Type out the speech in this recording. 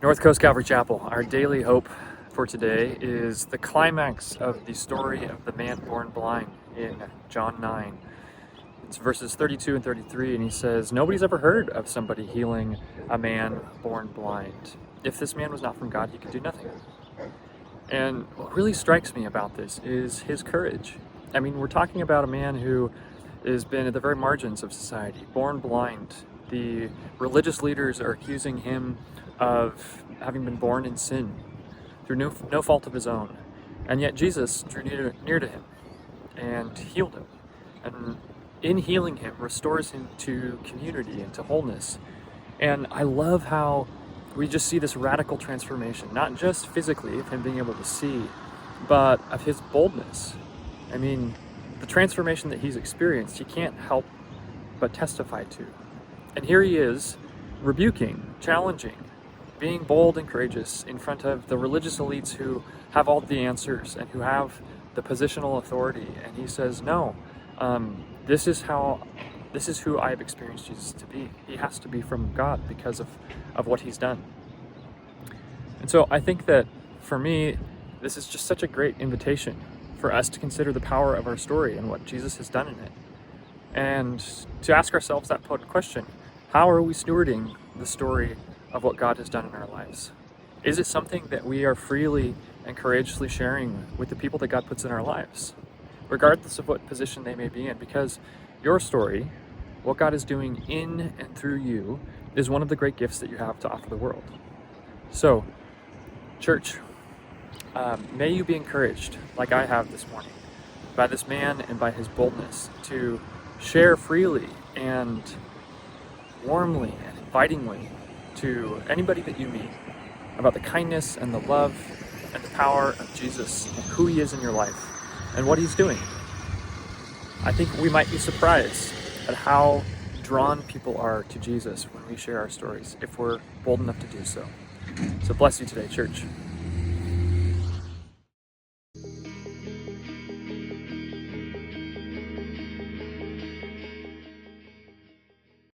North Coast Calvary Chapel, our daily hope for today is the climax of the story of the man born blind in John 9. It's verses 32 and 33, and he says, "Nobody's ever heard of somebody healing a man born blind. If this man was not from God, he could do nothing." And what really strikes me about this is his courage. I mean, we're talking about a man who has been at the very margins of society, born blind. The religious leaders are accusing him of having been born in sin through no fault of his own. And yet Jesus drew near to him and healed him. And in healing him, restores him to community and to wholeness. And I love how we just see this radical transformation, not just physically of him being able to see, but of his boldness. I mean, the transformation that he's experienced, he can't help but testify to. And here he is, rebuking, challenging, being bold and courageous in front of the religious elites who have all the answers and who have the positional authority. And he says, no, this is who I have experienced Jesus to be. He has to be from God because of what he's done. And so I think that for me, this is just such a great invitation for us to consider the power of our story and what Jesus has done in it. And to ask ourselves that question, how are we stewarding the story of what God has done in our lives? Is it something that we are freely and courageously sharing with the people that God puts in our lives, regardless of what position they may be in? Because your story, what God is doing in and through you, is one of the great gifts that you have to offer the world. So, church, may you be encouraged, like I have this morning, by this man and by his boldness to share freely and warmly and invitingly to anybody that you meet about the kindness and the love and the power of Jesus and who he is in your life and what he's doing. I think we might be surprised at how drawn people are to Jesus when we share our stories, if we're bold enough to do so. So bless you today, church.